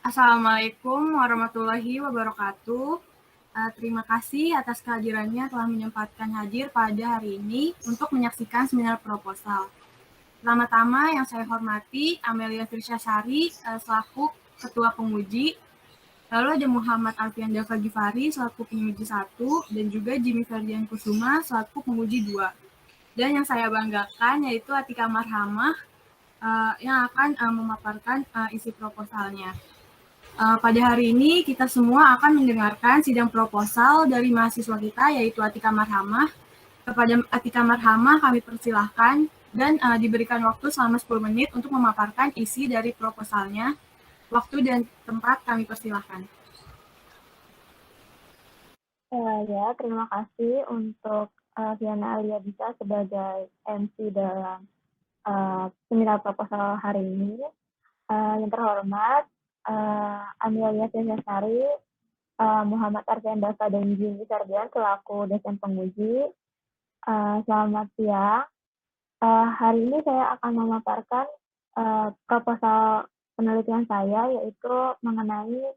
Assalamualaikum warahmatullahi wabarakatuh. Terima kasih atas kehadirannya telah menyempatkan hadir pada hari ini untuk menyaksikan seminar proposal. Pertama-tama yang saya hormati Amelia Firsyasari selaku Ketua Penguji, lalu ada Muhammad Alfian Dava Gifari selaku penguji 1, dan juga Jimmy Ferdian Kusuma selaku penguji 2. Dan yang saya banggakan yaitu Atika Marhamah yang akan memaparkan isi proposalnya. Pada hari ini kita semua akan mendengarkan sidang proposal dari mahasiswa kita yaitu Atika Marhamah. Kepada Atika Marhamah kami persilahkan dan diberikan waktu selama 10 menit untuk memaparkan isi dari proposalnya. Waktu dan tempat kami persilahkan. Terima kasih untuk Fiana Aliadita sebagai MC dalam seminar proposal hari ini. Yang terhormat, Amelia Firsyasari, Muhammad Arfian Dava dan Jimmy Ferdian selaku dosen penguji. Selamat siang. Hari ini saya akan memaparkan proposal penelitian saya, yaitu mengenai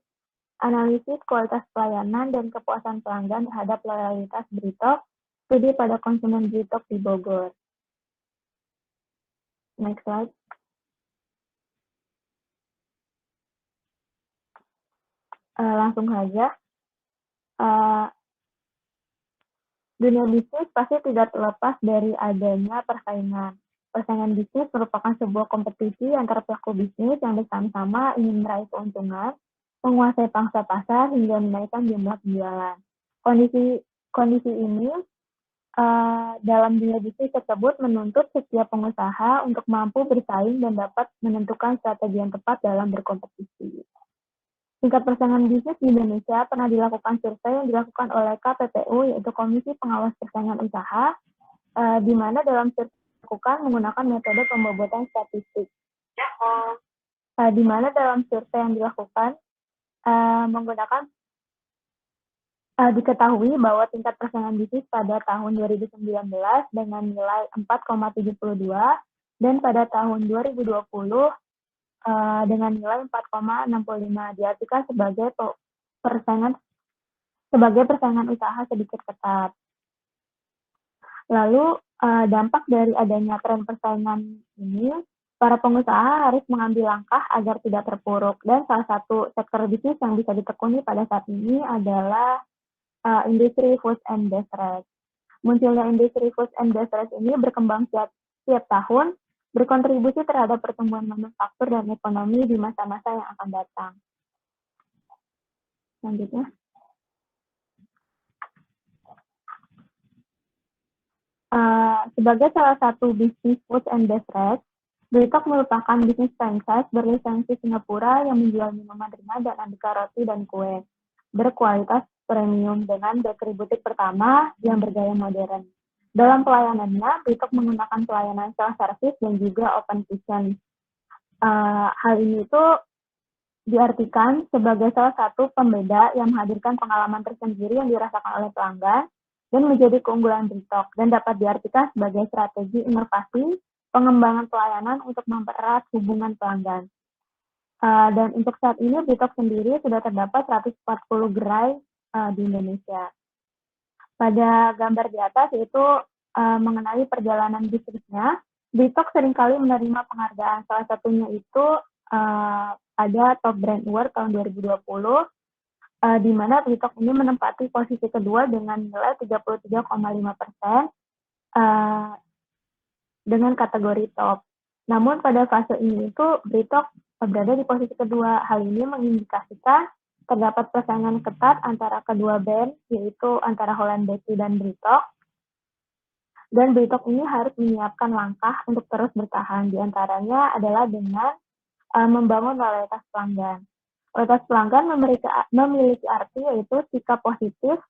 analisis kualitas pelayanan dan kepuasan pelanggan terhadap loyalitas BRITOK, studi pada konsumen BRITOK di Bogor. Next slide. Langsung saja. Dunia bisnis pasti tidak terlepas dari adanya persaingan. Persaingan bisnis merupakan sebuah kompetisi antara pelaku bisnis yang bersama-sama ingin meraih keuntungan, menguasai pangsa pasar hingga menaikkan jumlah penjualan. Kondisi ini dalam dunia bisnis tersebut menuntut setiap pengusaha untuk mampu bersaing dan dapat menentukan strategi yang tepat dalam berkompetisi. Tingkat persaingan bisnis di Indonesia pernah dilakukan survei yang dilakukan oleh KPPU, yaitu Komisi Pengawas Persaingan Usaha, di mana dalam survei dilakukan menggunakan metode pembobotan statistik. Di mana dalam survei yang dilakukan menggunakan diketahui bahwa tingkat persaingan bisnis pada tahun 2019 dengan nilai 4,72 dan pada tahun 2020 dengan nilai 4,65 diartikan sebagai persaingan usaha sedikit ketat. Lalu dampak dari adanya tren persaingan ini, para pengusaha harus mengambil langkah agar tidak terpuruk, dan salah satu sektor bisnis yang bisa ditekuni pada saat ini adalah industri food and beverage. Munculnya industri food and beverage ini berkembang setiap tahun, berkontribusi terhadap pertumbuhan manufaktur dan ekonomi di masa-masa yang akan datang. Selanjutnya. Sebagai salah satu bisnis food and beverage, BRITOK merupakan bisnis franchise berlisensi Singapura yang menjual minuman ringan dan aneka roti dan kue berkualitas premium dengan bakery butik pertama yang bergaya modern. Dalam pelayanannya, BRITOK menggunakan pelayanan self-service dan juga open kitchen. Hal ini itu diartikan sebagai salah satu pembeda yang menghadirkan pengalaman tersendiri yang dirasakan oleh pelanggan dan menjadi keunggulan BRITOK, dan dapat diartikan sebagai strategi inovasi pengembangan pelayanan untuk mempererat hubungan pelanggan. Dan untuk saat ini BRITOK sendiri sudah terdapat 140 gerai di Indonesia. Pada gambar di atas yaitu mengenai perjalanan bisnisnya, BRITOK seringkali menerima penghargaan. Salah satunya itu ada Top Brand Award tahun 2020, di mana BRITOK ini menempati posisi kedua dengan nilai 33,5% dengan kategori top. Namun pada fase ini itu BRITOK berada di posisi kedua. Hal ini mengindikasikan terdapat persaingan ketat antara kedua brand, yaitu antara Holland Bakery dan BRITOK. Dan BRITOK ini harus menyiapkan langkah untuk terus bertahan. Di antaranya adalah dengan membangun loyalitas pelanggan. Loyalitas pelanggan memiliki arti yaitu sikap positif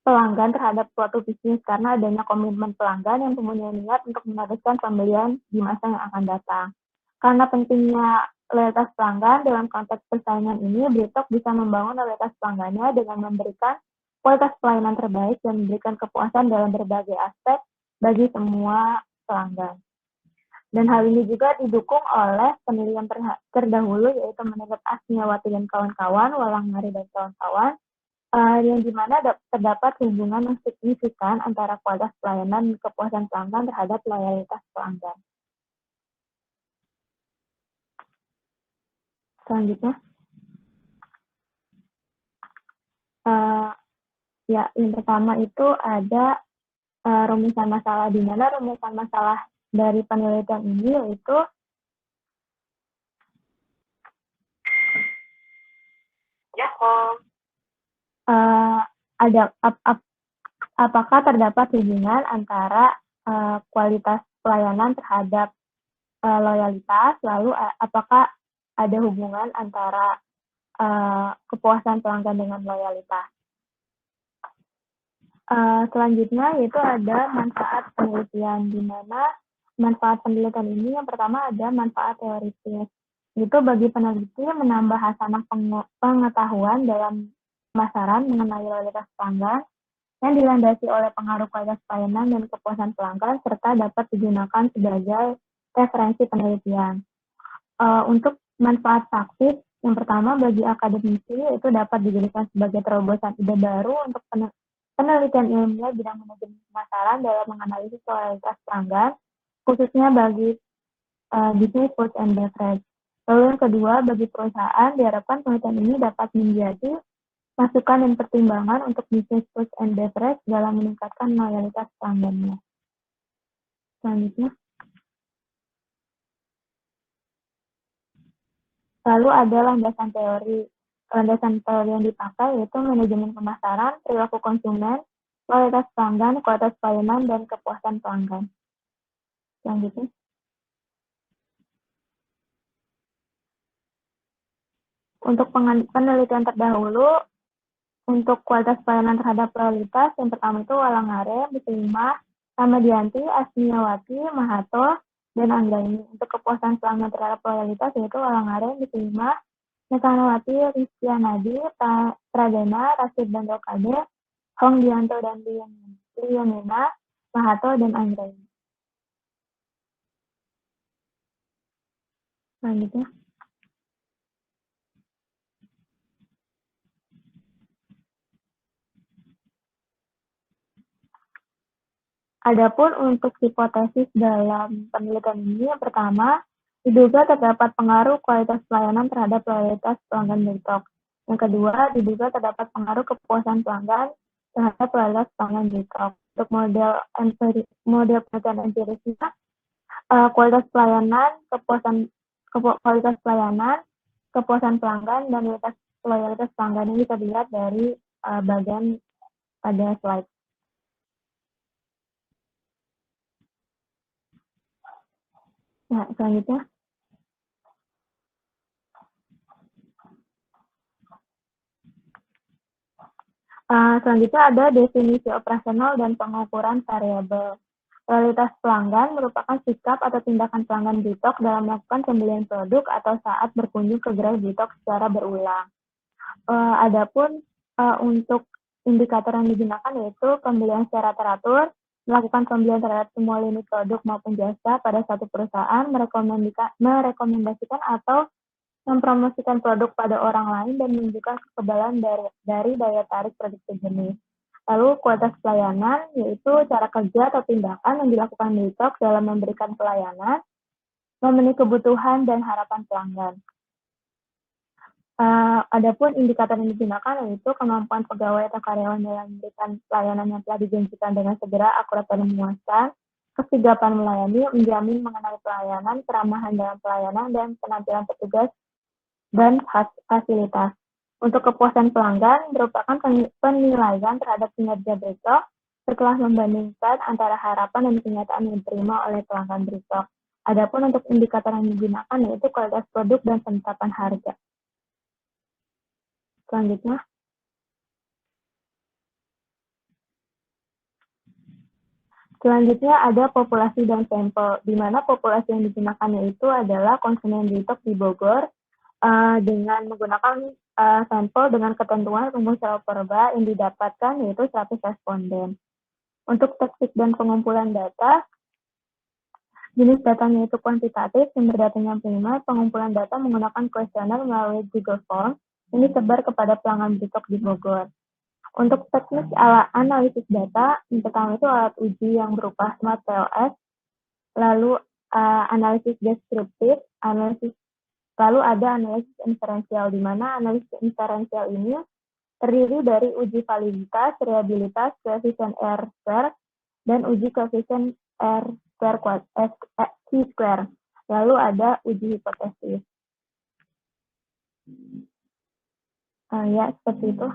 pelanggan terhadap suatu bisnis karena adanya komitmen pelanggan yang mempunyai niat untuk meneruskan pembelian di masa yang akan datang. Karena pentingnya loyalitas pelanggan dalam konteks persaingan ini, BRITOK bisa membangun loyalitas pelanggannya dengan memberikan kualitas pelayanan terbaik dan memberikan kepuasan dalam berbagai aspek bagi semua pelanggan. Dan hal ini juga didukung oleh penelitian terdahulu, yaitu menurut Asmiawati dan kawan-kawan, Walanghare dan kawan-kawan, yang dimana terdapat hubungan yang signifikan antara kualitas pelayanan dan kepuasan pelanggan terhadap loyalitas pelanggan. Selanjutnya, yang pertama itu ada rumusan masalah, di mana rumusan masalah dari penelitian ini yaitu apakah terdapat hubungan antara kualitas pelayanan terhadap loyalitas, lalu apakah ada hubungan antara kepuasan pelanggan dengan loyalitas. Selanjutnya yaitu ada manfaat penelitian, di mana manfaat penelitian ini yang pertama ada manfaat teoritis. Itu bagi peneliti menambah hasanah pengetahuan dalam pemasaran mengenai loyalitas pelanggan yang dilandasi oleh pengaruh kualitas pelayanan dan kepuasan pelanggan serta dapat digunakan sebagai referensi penelitian. Untuk manfaat praktis, yang pertama bagi akademisi itu dapat dijadikan sebagai terobosan ide baru untuk penelitian ilmiah bidang manajemen pemasaran dalam menganalisis loyalitas pelanggan, khususnya bagi bisnis food and beverage. Lalu yang kedua, bagi perusahaan diharapkan penelitian ini dapat menjadi masukan dan pertimbangan untuk bisnis food and beverage dalam meningkatkan loyalitas pelanggannya. Selanjutnya. Lalu ada landasan teori. Landasan teori yang dipakai yaitu manajemen pemasaran, perilaku konsumen, kualitas pelanggan, kualitas pelayanan, dan kepuasan pelanggan. Selanjutnya. Untuk penelitian terdahulu, untuk kualitas pelayanan terhadap loyalitas, yang pertama itu Walanghare, Bislimah, Ramadianti, Asmiawati, Mahato, dan Anggraini. Untuk kepuasan pelanggan terhadap loyalitas yaitu Walanghare, Bislimah, Mekanawati, Rizkianadi, Pradana, Rasid dan Rokade, Hong Dianto dan Lionena, Mahato, dan Anggraini. Selanjutnya. Adapun untuk hipotesis dalam penelitian ini, yang pertama, diduga terdapat pengaruh kualitas pelayanan terhadap loyalitas pelanggan Britok. Yang kedua, diduga terdapat pengaruh kepuasan pelanggan terhadap loyalitas pelanggan Britok. Untuk model penelitian empirisnya, kualitas pelayanan, kepuasan pelanggan, dan loyalitas pelanggan ini bisa dilihat dari bagian pada slide. Nah, selanjutnya. Selanjutnya ada definisi operasional dan pengukuran variabel. Loyalitas pelanggan merupakan sikap atau tindakan pelanggan Britok dalam melakukan pembelian produk atau saat berkunjung ke gerai Britok secara berulang. Adapun untuk indikator yang digunakan yaitu pembelian secara teratur, melakukan pembelian terhadap semua lini produk maupun jasa pada satu perusahaan, merekomendasikan atau mempromosikan produk pada orang lain dan menunjukkan kekebalan dari daya tarik produk sejenis. Lalu kualitas pelayanan yaitu cara kerja atau tindakan yang dilakukan Britok dalam memberikan pelayanan, memenuhi kebutuhan dan harapan pelanggan. Adapun indikator yang digunakan yaitu kemampuan pegawai atau karyawan dalam memberikan pelayanan yang telah dijanjikan dengan segera, akurat, dan memuaskan, kesigapan melayani, menjamin mengenai pelayanan, keramahan dalam pelayanan, dan penampilan petugas dan fasilitas. Untuk kepuasan pelanggan merupakan penilaian terhadap kinerja Britok setelah membandingkan antara harapan dan kenyataan yang diterima oleh pelanggan Britok. Adapun untuk indikator yang digunakan yaitu kualitas produk dan penetapan harga. Selanjutnya. Selanjutnya ada populasi dan sampel, di mana populasi yang digunakan yaitu adalah konsumen Britok di Bogor dengan menggunakan sampel dengan ketentuan rumus sel purba yang didapatkan yaitu 100 responden. Untuk teknik dan pengumpulan data, Jenis datanya itu kuantitatif, sumber datanya prima, pengumpulan data menggunakan kuesioner melalui Google Form yang disebar kepada pelanggan Britok di Bogor. Untuk teknik analisis data, yang pertama itu alat uji yang berupa Smart POS, lalu analisis deskriptif, lalu ada analisis inferensial, di mana analisis inferensial ini terdiri dari uji validitas, reliabilitas, koefisien R-square, dan uji koefisien Q-square. Lalu ada uji hipotesis. Ya, seperti itu.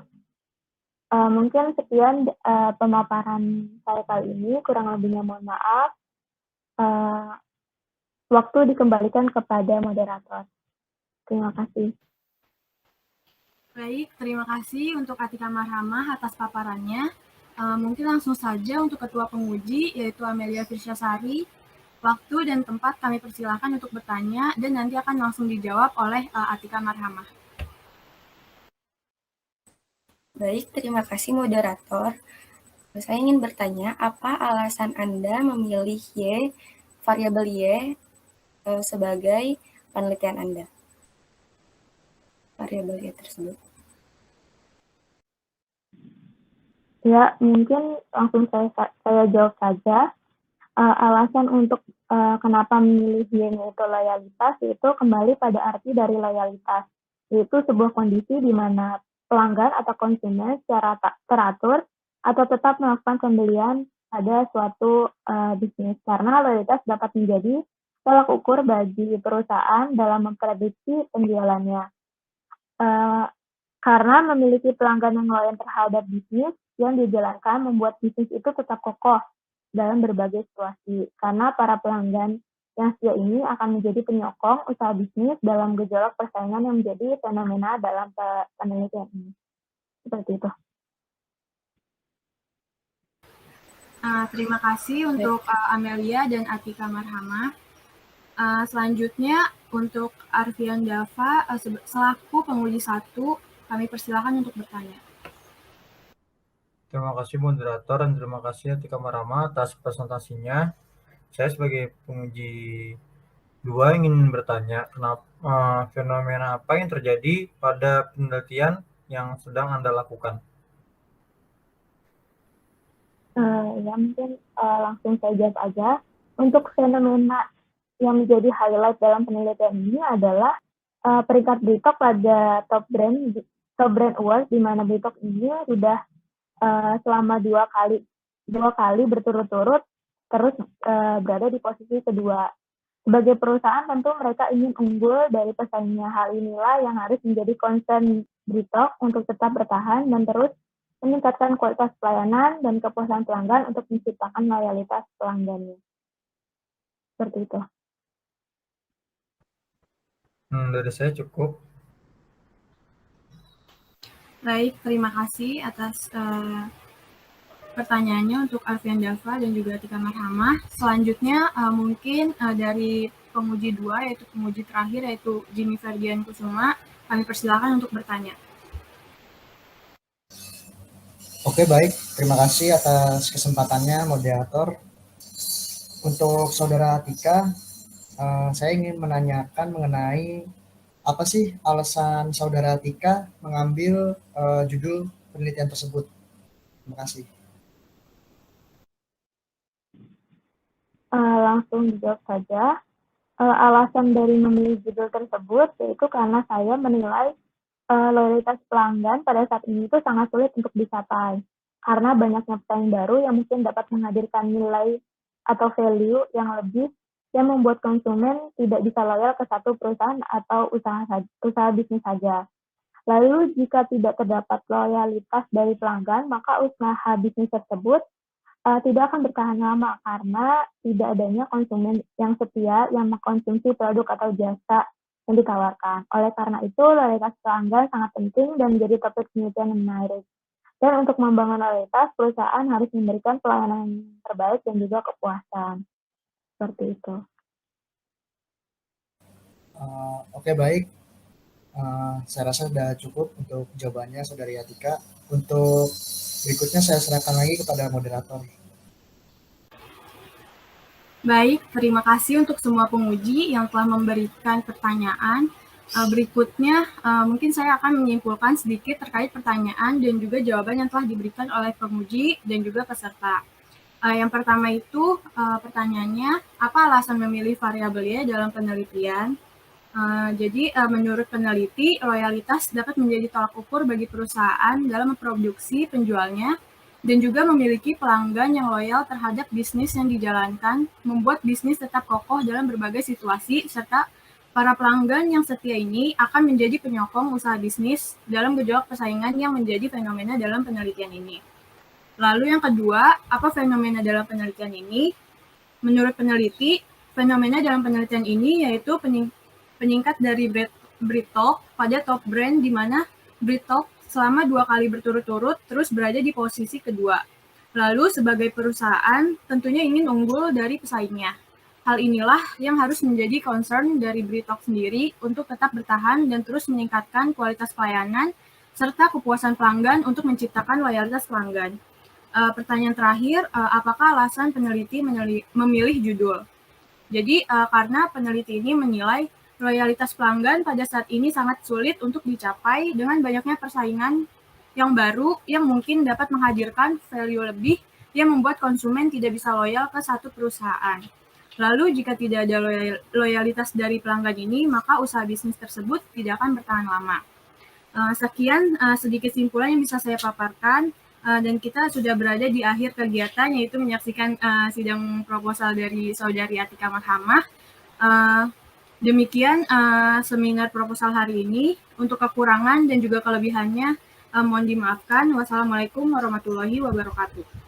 Mungkin sekian pemaparan saya kali ini, kurang lebihnya mohon maaf. Waktu dikembalikan kepada moderator. Terima kasih. Baik, terima kasih untuk Atika Marhamah atas paparannya. Mungkin langsung saja untuk Ketua Penguji, yaitu Amelia Firsyasari. Waktu dan tempat kami persilakan untuk bertanya, dan nanti akan langsung dijawab oleh Atika Marhamah. Baik, terima kasih moderator. Saya ingin bertanya, apa alasan Anda memilih variabel Y sebagai penelitian Anda? Variabel Y tersebut. Ya, mungkin langsung saya jawab saja. Alasan untuk kenapa memilih Y-nya itu loyalitas, itu kembali pada arti dari loyalitas, yaitu sebuah kondisi di mana pelanggan atau konsumen secara teratur atau tetap melakukan pembelian pada suatu bisnis, karena loyalitas dapat menjadi tolak ukur bagi perusahaan dalam memprediksi penjualannya. Karena memiliki pelanggan yang loyal terhadap bisnis yang dijalankan membuat bisnis itu tetap kokoh dalam berbagai situasi, karena para pelanggan yang setia ini akan menjadi penyokong usaha bisnis dalam gejolak persaingan yang menjadi fenomena dalam penelitian ini. Seperti itu. Terima kasih untuk Amelia dan Atika Marhamah. Selanjutnya untuk Arfian Dava, selaku penguji 1, kami persilakan untuk bertanya. Terima kasih moderator dan terima kasih Atika Marhamah atas presentasinya. Saya sebagai penguji 2 ingin bertanya, fenomena apa yang terjadi pada penelitian yang sedang Anda lakukan? Ya, mungkin langsung saya jawab aja. Untuk fenomena yang menjadi highlight dalam penelitian ini adalah peringkat Britok pada Top Brand Awards, di mana Britok ini sudah selama dua kali berturut-turut terus berada di posisi kedua. Sebagai perusahaan tentu mereka ingin unggul dari pesaingnya. Hal inilah yang harus menjadi concern Britok untuk tetap bertahan dan terus meningkatkan kualitas pelayanan dan kepuasan pelanggan untuk menciptakan loyalitas pelanggannya. Seperti itu. Dari saya cukup. Baik, terima kasih atas pertanyaannya untuk Arfian Dava dan juga Atika Marhamah. Selanjutnya mungkin dari penguji 2, yaitu penguji terakhir, yaitu Jimmy Ferdian Kusuma, kami persilakan untuk bertanya. Oke, baik. Terima kasih atas kesempatannya, moderator. Untuk Saudara Atika, saya ingin menanyakan mengenai apa sih alasan Saudara Atika mengambil judul penelitian tersebut. Terima kasih. Langsung dijawab saja. Alasan dari memilih judul tersebut yaitu karena saya menilai loyalitas pelanggan pada saat ini itu sangat sulit untuk dicapai. Karena banyaknya pesaing baru yang mungkin dapat menghadirkan nilai atau value yang lebih yang membuat konsumen tidak bisa loyal ke satu perusahaan atau usaha bisnis saja. Lalu jika tidak terdapat loyalitas dari pelanggan, maka usaha bisnis tersebut tidak akan bertahan lama karena tidak adanya konsumen yang setia yang mengkonsumsi produk atau jasa yang ditawarkan. Oleh karena itu, loyalitas pelanggan sangat penting dan menjadi topik penelitian yang menarik. Dan untuk membangun loyalitas, perusahaan harus memberikan pelayanan yang terbaik dan juga kepuasan. Seperti itu. Oke, baik. Saya rasa sudah cukup untuk jawabannya, Saudari Atika. Untuk berikutnya saya serahkan lagi kepada moderator. Baik, terima kasih untuk semua penguji yang telah memberikan pertanyaan. Berikutnya, mungkin saya akan menyimpulkan sedikit terkait pertanyaan dan juga jawaban yang telah diberikan oleh penguji dan juga peserta. Yang pertama itu pertanyaannya, apa alasan memilih variabel Y dalam penelitian? Jadi, menurut peneliti, loyalitas dapat menjadi tolak ukur bagi perusahaan dalam memproduksi penjualnya dan juga memiliki pelanggan yang loyal terhadap bisnis yang dijalankan, membuat bisnis tetap kokoh dalam berbagai situasi, serta para pelanggan yang setia ini akan menjadi penyokong usaha bisnis dalam gejolak persaingan yang menjadi fenomena dalam penelitian ini. Lalu yang kedua, apa fenomena dalam penelitian ini? Menurut peneliti, fenomena dalam penelitian ini yaitu peningkat dari BreadTalk pada top brand di mana BreadTalk selama 2 kali berturut-turut terus berada di posisi kedua. Lalu sebagai perusahaan tentunya ingin unggul dari pesaingnya. Hal inilah yang harus menjadi concern dari BreadTalk sendiri untuk tetap bertahan dan terus meningkatkan kualitas pelayanan serta kepuasan pelanggan untuk menciptakan loyalitas pelanggan. Pertanyaan terakhir, apakah alasan peneliti memilih judul? Jadi karena peneliti ini menilai loyalitas pelanggan pada saat ini sangat sulit untuk dicapai dengan banyaknya persaingan yang baru yang mungkin dapat menghadirkan value lebih yang membuat konsumen tidak bisa loyal ke satu perusahaan. Lalu jika tidak ada loyalitas dari pelanggan ini, maka usaha bisnis tersebut tidak akan bertahan lama. Sekian sedikit simpulan yang bisa saya paparkan. Dan kita sudah berada di akhir kegiatan, yaitu menyaksikan sidang proposal dari Saudari Atika Marhamah. Demikian seminar proposal hari ini. Untuk kekurangan dan juga kelebihannya mohon dimaafkan. Wassalamualaikum warahmatullahi wabarakatuh.